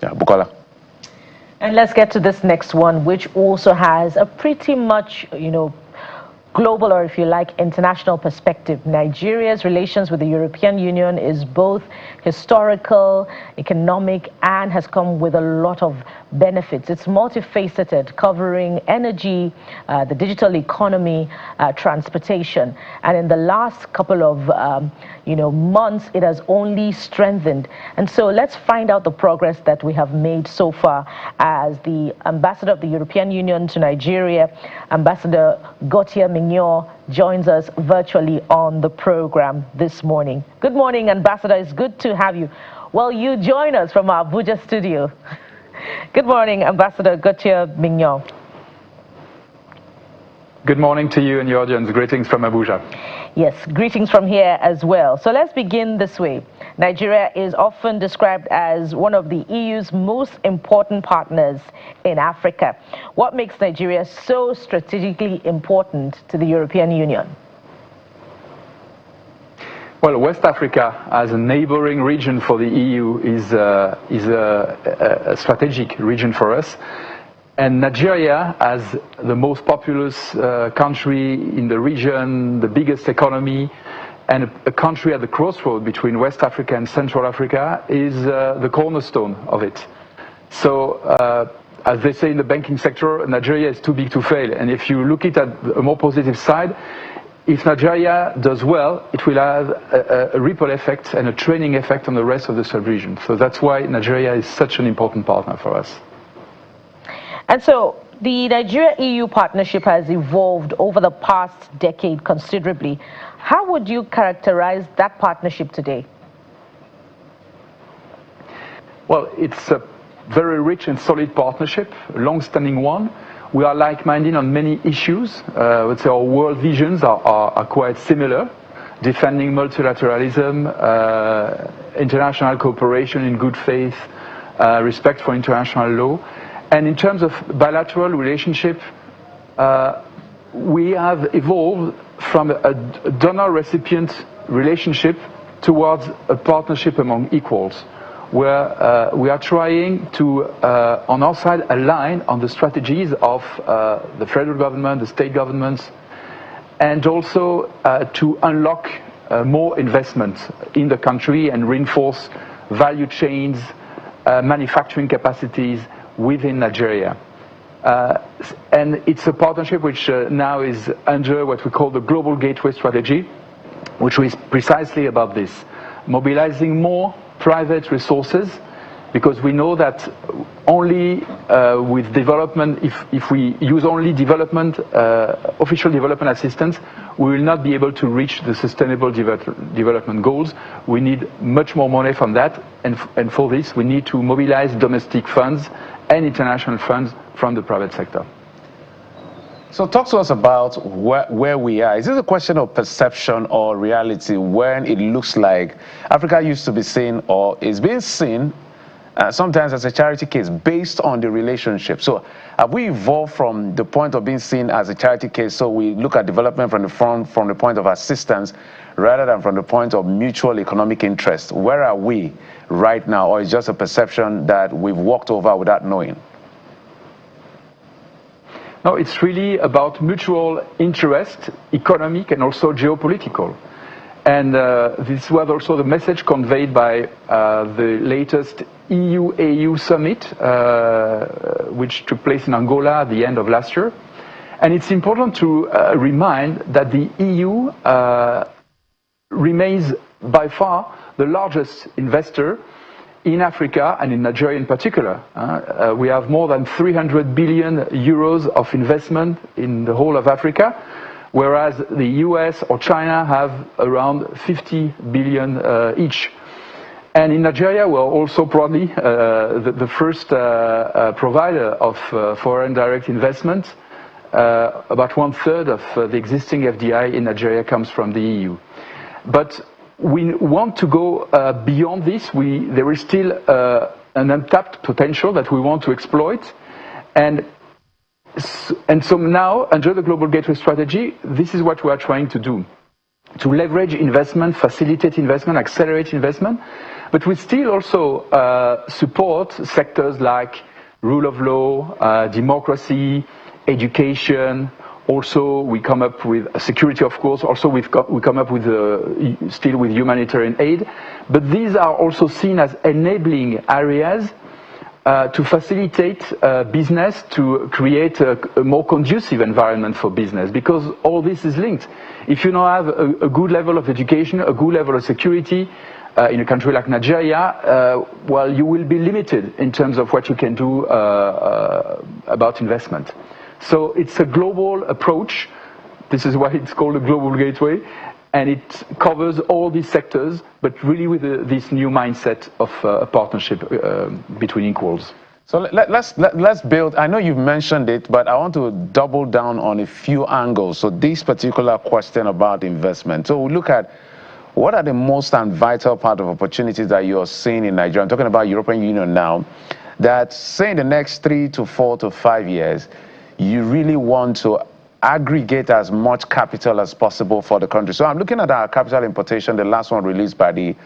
Yeah, Bukola. And let's get to this next one, which also has a pretty much, global, or if you like, international perspective. Nigeria's relations with the European Union is both historical, economic, and has come with a lot of benefits. It's multifaceted, covering energy, the digital economy, transportation. And in the last couple of months, it has only strengthened. And so let's find out the progress that we have made so far as the ambassador of the European Union to Nigeria, Ambassador Gautier Mignot, joins us virtually on the program this morning. Good morning, Ambassador. It's good to have you. Well, you join us from our Abuja studio. Good morning, Ambassador Gautier Mignot. Good morning to you and your audience. Greetings from Abuja. Yes, greetings from here as well. So let's begin this way. Nigeria is often described as one of the EU's most important partners in Africa. What makes Nigeria so strategically important to the European Union? Well, West Africa, as a neighboring region for the EU, is a strategic region for us. And Nigeria, as the most populous country in the region, the biggest economy, and a country at the crossroad between West Africa and Central Africa, is the cornerstone of it. So, as they say in the banking sector, Nigeria is too big to fail. And if you look at a more positive side, if Nigeria does well, it will have a ripple effect and a training effect on the rest of the sub-region. So that's why Nigeria is such an important partner for us. And so the Nigeria-EU partnership has evolved over the past decade considerably. How would you characterize that partnership today? Well, it's a very rich and solid partnership, a long-standing one. We are like-minded on many issues. I would say our world visions are quite similar, defending multilateralism, international cooperation in good faith, respect for international law. And in terms of bilateral relationship, we have evolved from a donor-recipient relationship towards a partnership among equals, where we are trying to, on our side, align on the strategies of the federal government, the state governments, and also to unlock more investment in the country and reinforce value chains, manufacturing capacities within Nigeria. And it's a partnership which now is under what we call the Global Gateway Strategy, which is precisely about this, mobilizing more private resources, because we know that only with development, if we use only development, official development assistance, we will not be able to reach the sustainable development goals. We need much more money from that, and for this we need to mobilize domestic funds and international funds from the private sector. So talk to us about where we are. Is this a question of perception or reality when it looks like Africa used to be seen or is being seen sometimes as a charity case based on the relationship? So have we evolved from the point of being seen as a charity case, so we look at development from the point of assistance rather than from the point of mutual economic interest? Where are we right now, or is it just a perception that we've walked over without knowing? No, it's really about mutual interest, economic and also geopolitical. And this was also the message conveyed by the latest EU-AU summit, which took place in Angola at the end of last year. And it's important to remind that the EU remains by far the largest investor in Africa and in Nigeria in particular. We have more than 300 billion euros of investment in the whole of Africa, whereas the US or China have around 50 billion each. And in Nigeria, we're also probably the first provider of foreign direct investment. About 1/3 of the existing FDI in Nigeria comes from the EU. But we want to go beyond this. There is still an untapped potential that we want to exploit. And so now, under the Global Gateway Strategy, this is what we are trying to do. to leverage investment, facilitate investment, accelerate investment. But we still also support sectors like rule of law, democracy, education. Also, we come up with security, of course. Also, we come up with still with humanitarian aid. But these are also seen as enabling areas to facilitate business, to create a more conducive environment for business, because all this is linked. If you now have a good level of education, a good level of security in a country like Nigeria, well, you will be limited in terms of what you can do about investment. So it's a global approach. This is why it's called a global gateway. And it covers all these sectors, but really with this new mindset of a partnership between equals. So let's build. I know you've mentioned it, but I want to double down on a few angles. So this particular question about investment. So we look at what are the most and vital part of opportunities that you're seeing in Nigeria. I'm talking about European Union now, that say in the next 3 to 4 to 5 years, you really want to aggregate as much capital as possible for the country. So I'm looking at our capital importation, the last one released by the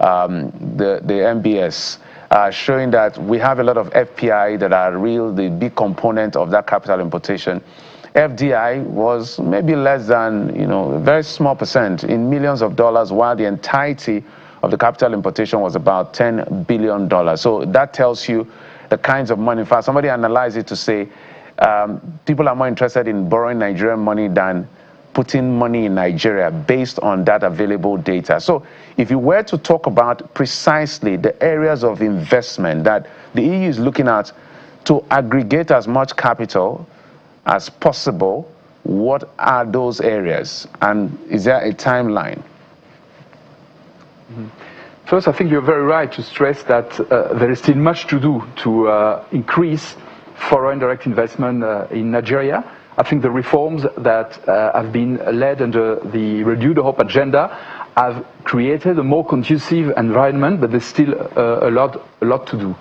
MBS, showing that we have a lot of FPI that are the big component of that capital importation. FDI was maybe less than, a very small percent in millions of dollars, while the entirety of the capital importation was about $10 billion. So that tells you the kinds of money. In fact, somebody analyzed it to say, people are more interested in borrowing Nigerian money than putting money in Nigeria based on that available data. So if you were to talk about precisely the areas of investment that the EU is looking at to aggregate as much capital as possible, what are those areas? And is there a timeline? Mm-hmm. First, I think you're very right to stress that there is still much to do to increase foreign direct investment in Nigeria. I think the reforms that have been led under the Renewed Hope agenda have created a more conducive environment, but there's still a lot to do.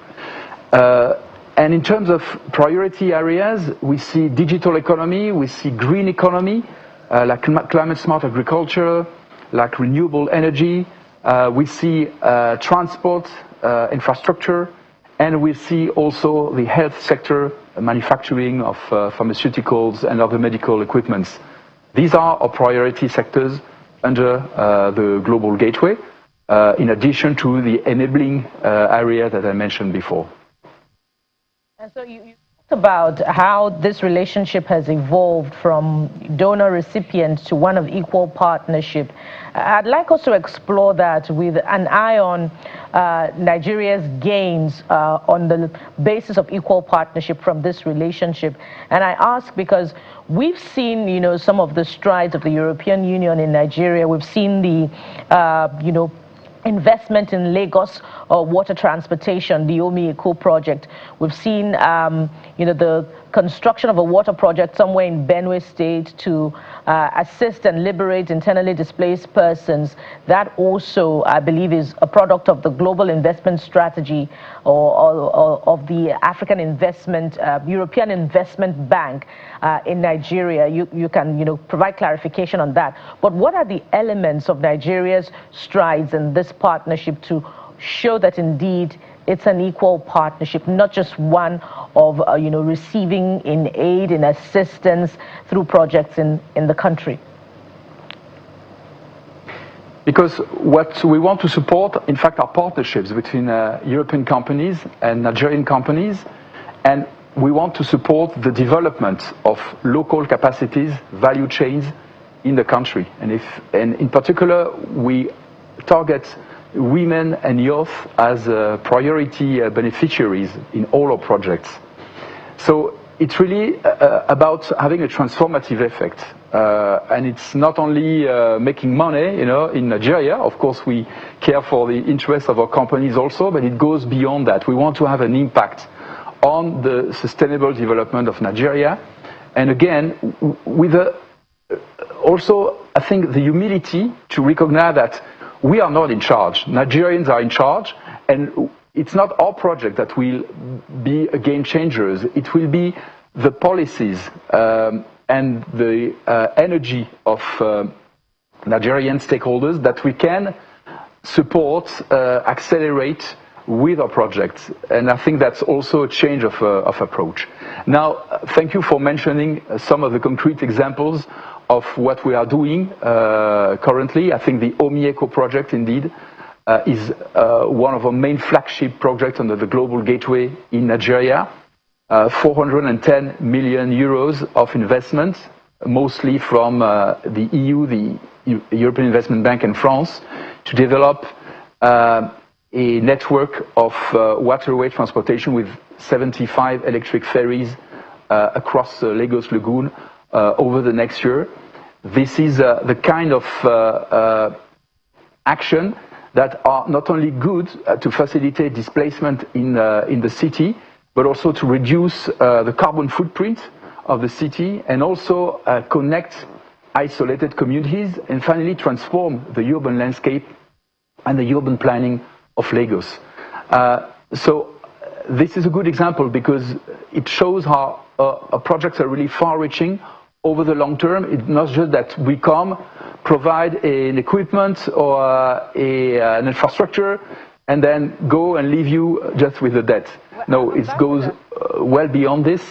And in terms of priority areas, we see digital economy, we see green economy, like climate smart agriculture, like renewable energy. We see transport infrastructure, and we see also the health sector, manufacturing of pharmaceuticals and other medical equipments. These are our priority sectors under the Global Gateway, in addition to the enabling area that I mentioned before. And so you talked about how this relationship has evolved from donor-recipient to one of equal partnership. I'd like us to explore that with an eye on Nigeria's gains on the basis of equal partnership from this relationship. And I ask because we've seen, some of the strides of the European Union in Nigeria. We've seen the, investment in Lagos water transportation, the Omi Eco project. We've seen, the construction of a water project somewhere in Benue State to assist and liberate internally displaced persons. That also, I believe, is a product of the global investment strategy or of the African Investment, European Investment Bank in Nigeria. You can, provide clarification on that. But what are the elements of Nigeria's strides in this partnership to show that indeed it's an equal partnership, not just one of, receiving in aid, in assistance through projects in the country? Because what we want to support, in fact, are partnerships between European companies and Nigerian companies, and we want to support the development of local capacities, value chains in the country. And in particular, we target women and youth as priority beneficiaries in all our projects. So it's really about having a transformative effect. And it's not only making money, in Nigeria. Of course, we care for the interests of our companies also, but it goes beyond that. We want to have an impact on the sustainable development of Nigeria. And again, with also, I think, the humility to recognize that we are not in charge. Nigerians are in charge, and it's not our project that will be a game changer. It will be the policies and the energy of Nigerian stakeholders that we can support, accelerate with our projects. And I think that's also a change of approach. Now, thank you for mentioning some of the concrete examples of what we are doing currently. I think the Omi Eco project, indeed, is one of our main flagship projects under the Global Gateway in Nigeria. 410 million euros of investment, mostly from the EU, the European Investment Bank, and France, to develop a network of waterway transportation with 75 electric ferries across the Lagos Lagoon over the next year. This is the kind of action that are not only good to facilitate displacement in the city, but also to reduce the carbon footprint of the city, and also connect isolated communities, and finally transform the urban landscape and the urban planning of Lagos. So this is a good example because it shows how projects are really far-reaching over the long term. It's not just that we come, provide an equipment or an infrastructure, and then go and leave you just with the debt. No, it goes well beyond this.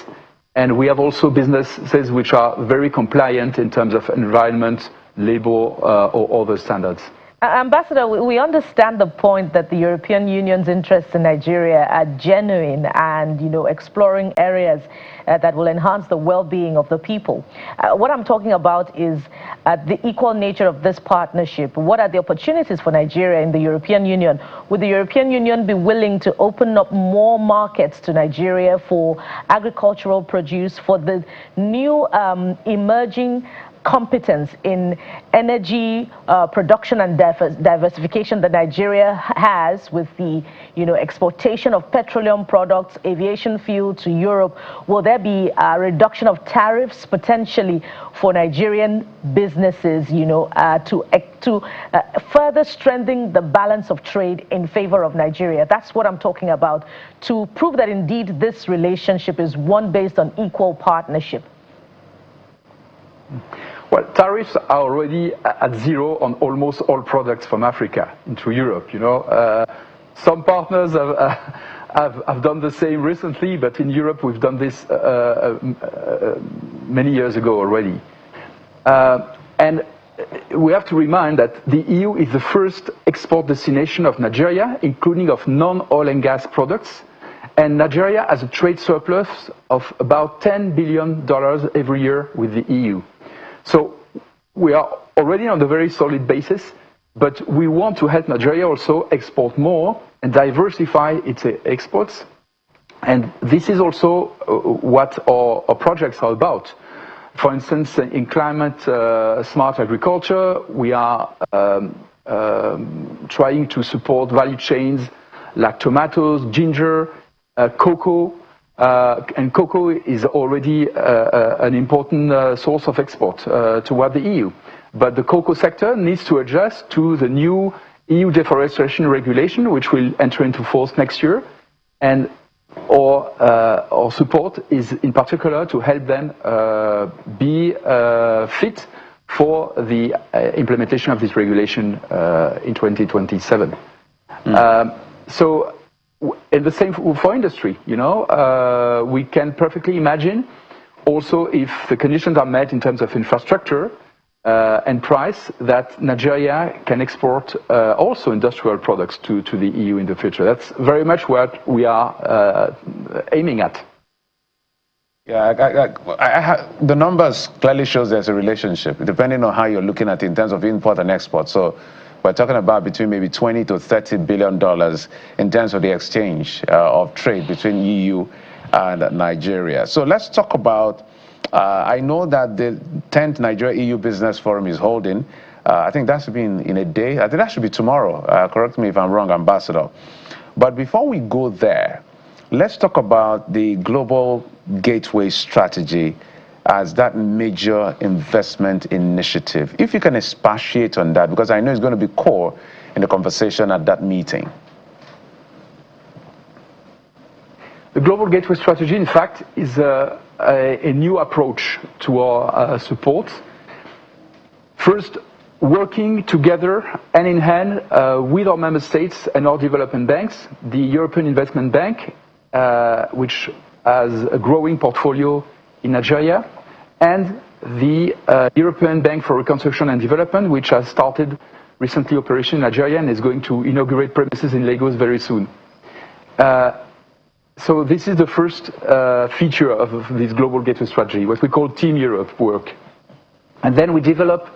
And we have also businesses which are very compliant in terms of environment, labor, or other standards. Ambassador, we understand the point that the European Union's interests in Nigeria are genuine and, exploring areas that will enhance the well-being of the people. What I'm talking about is the equal nature of this partnership. What are the opportunities for Nigeria in the European Union? Would the European Union be willing to open up more markets to Nigeria for agricultural produce, for the new emerging competence in energy production and diversification that Nigeria has with the exportation of petroleum products, aviation fuel to Europe? Will there be a reduction of tariffs potentially for Nigerian businesses to further strengthen the balance of trade in favor of Nigeria? That's what I'm talking about, to prove that indeed this relationship is one based on equal partnership. Well, tariffs are already at zero on almost all products from Africa into Europe. Some partners have done the same recently, but in Europe we've done this many years ago already. And we have to remind that the EU is the first export destination of Nigeria, including of non-oil and gas products. And Nigeria has a trade surplus of about $10 billion every year with the EU. So we are already on a very solid basis, but we want to help Nigeria also export more and diversify its exports. And this is also what our projects are about. For instance, in climate smart agriculture, we are trying to support value chains like tomatoes, ginger, cocoa. And cocoa is already an important source of export toward the EU. But the cocoa sector needs to adjust to the new EU deforestation regulation, which will enter into force next year. And our support is in particular to help them be fit for the implementation of this regulation in 2027. And the same for industry, we can perfectly imagine also, if the conditions are met in terms of infrastructure and price, that Nigeria can export also industrial products to the EU in the future. That's very much what we are aiming at. Yeah, the numbers clearly shows there's a relationship, depending on how you're looking at it in terms of import and export. So we're talking about between maybe $20 to $30 billion in terms of the exchange of trade between EU and Nigeria. So let's talk about, I know that the 10th Nigeria-EU Business Forum is holding. I think that should be in a day. I think that should be tomorrow. Correct me if I'm wrong, Ambassador. But before we go there, let's talk about the Global Gateway Strategy as that major investment initiative. If you can expatiate on that, because I know it's going to be core in the conversation at that meeting. The Global Gateway Strategy, in fact, is a new approach to our support. First, working together hand in hand with our member states and our development banks, the European Investment Bank, which has a growing portfolio in Nigeria, and the European Bank for Reconstruction and Development, which has started recently operation in Nigeria and is going to inaugurate premises in Lagos very soon. So this is the first feature of this global gateway strategy, what we call Team Europe work. And then we develop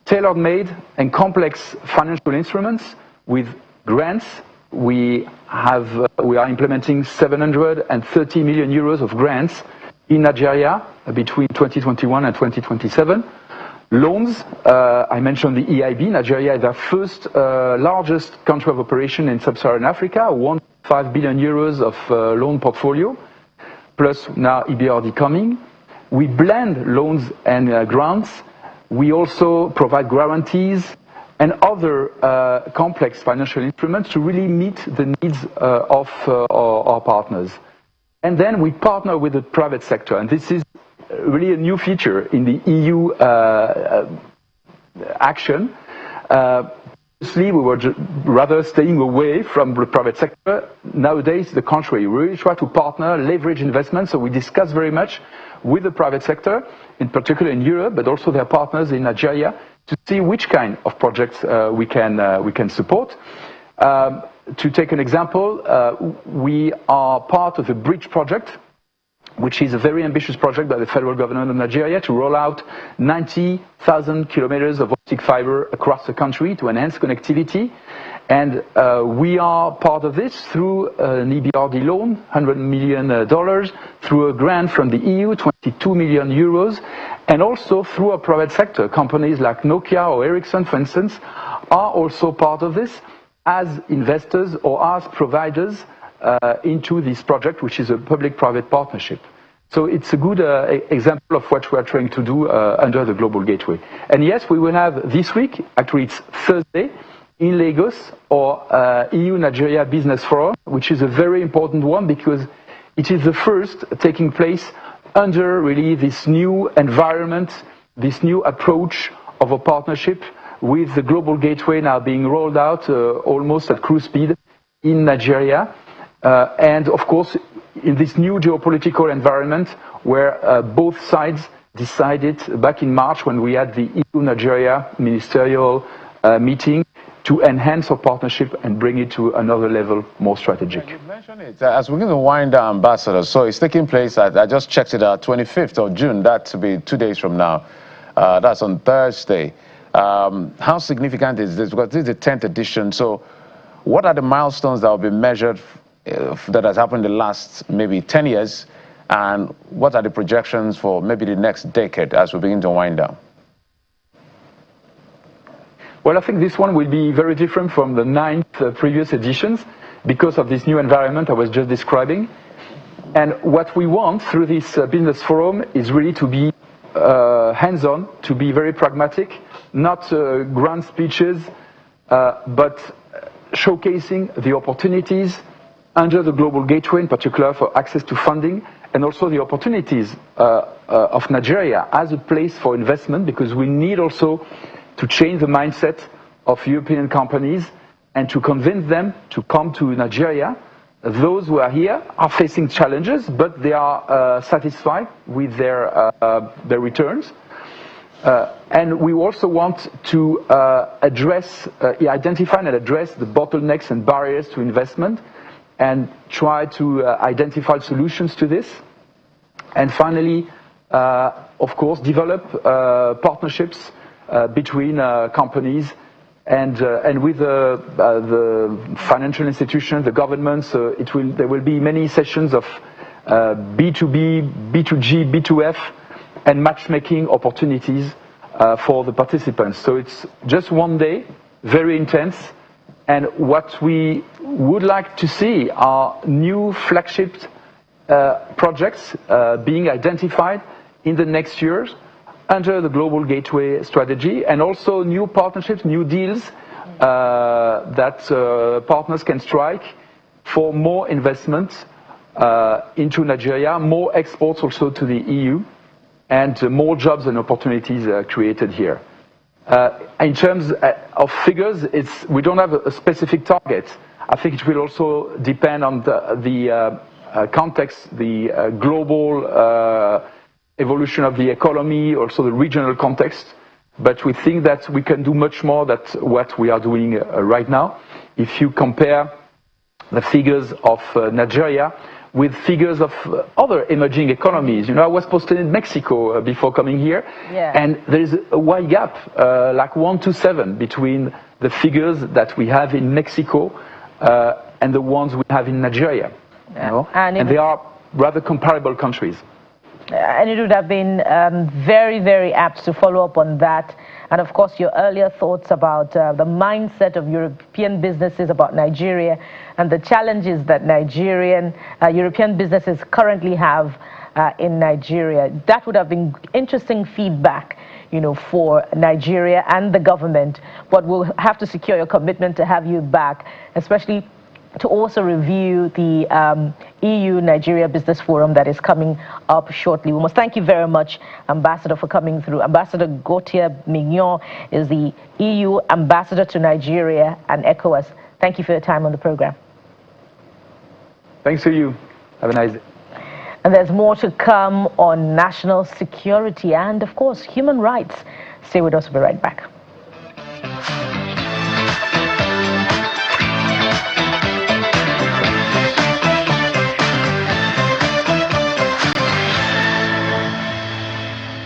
tailor-made and complex financial instruments with grants. We are implementing 730 million euros of grants in Nigeria between 2021 and 2027. Loans, I mentioned the EIB. Nigeria is our first largest country of operation in sub-Saharan Africa, 1.5 billion euros of loan portfolio, plus now EBRD coming. We blend loans and grants. We also provide guarantees and other complex financial instruments to really meet the needs of our partners. And then we partner with the private sector, and this is really a new feature in the EU action. Previously, we were rather staying away from the private sector. Nowadays, the contrary. We really try to partner, leverage investment, so we discuss very much with the private sector, in particular in Europe, but also their partners in Nigeria, to see which kind of projects we can support. To take an example, we are part of the Bridge project, which is a very ambitious project by the federal government of Nigeria to roll out 90,000 kilometers of optic fiber across the country to enhance connectivity. And we are part of this through an EBRD loan, $100 million, through a grant from the EU, 22 million euros, and also through a private sector. Companies like Nokia or Ericsson, for instance, are also part of this as investors or as providers into this project, which is a public-private partnership. So it's a good example of what we are trying to do under the Global Gateway. And yes, we will have this week, actually it's Thursday, in Lagos, our EU-Nigeria Business Forum, which is a very important one because it is the first taking place under really this new environment, this new approach of a partnership with the Global Gateway now being rolled out almost at cruise speed in Nigeria. And of course, in this new geopolitical environment where both sides decided back in March when we had the EU-Nigeria ministerial meeting to enhance our partnership and bring it to another level, more strategic. You mentioned it. As we're going to wind down, Ambassador, so it's taking place, I just checked it out, 25th of June. That will be 2 days from now. That's on Thursday. How significant is this? Because this is the 10th edition. So what are the milestones that will be measured that has happened in the last maybe 10 years? And what are the projections for maybe the next decade as we begin to wind down? Well, I think this one will be very different from the 9 previous editions because of this new environment I was just describing. And what we want through this business forum is really to be hands-on, to be very pragmatic, not grand speeches, but showcasing the opportunities under the Global Gateway, in particular for access to funding, and also the opportunities of Nigeria as a place for investment, because we need also to change the mindset of European companies and to convince them to come to Nigeria. Those who are here are facing challenges, but they are satisfied with their returns. And we also want to identify and address the bottlenecks and barriers to investment and try to identify solutions to this. And finally, of course, develop partnerships between companies and with the financial institutions, the governments. There will be many sessions of B2B, B2G, B2F, and matchmaking opportunities for the participants. So it's just 1 day, very intense. And what we would like to see are new flagship projects being identified in the next years under the Global Gateway strategy, and also new partnerships, new deals that partners can strike for more investment into Nigeria, more exports also to the EU, and more jobs and opportunities created here. In terms of figures, we don't have a specific target. I think it will also depend on the context, the global evolution of the economy, also the regional context. But we think that we can do much more than what we are doing right now. If you compare the figures of Nigeria with figures of other emerging economies. I was posted in Mexico before coming here, and there is a wide gap, like 1 to 7, between the figures that we have in Mexico and the ones we have in Nigeria. And they are rather comparable countries. And it would have been very, very apt to follow up on that. And of course, your earlier thoughts about the mindset of European businesses about Nigeria and the challenges that European businesses currently have in Nigeria. That would have been interesting feedback, for Nigeria and the government. But we'll have to secure your commitment to have you back, especially to also review the EU-Nigeria Business Forum that is coming up shortly. We must thank you very much, Ambassador, for coming through. Ambassador Gautier Mignot is the EU Ambassador to Nigeria and ECOWAS. Thank you for your time on the program. Thanks to you. Have a nice day. And there's more to come on national security and, of course, human rights. Stay with us. We'll be right back.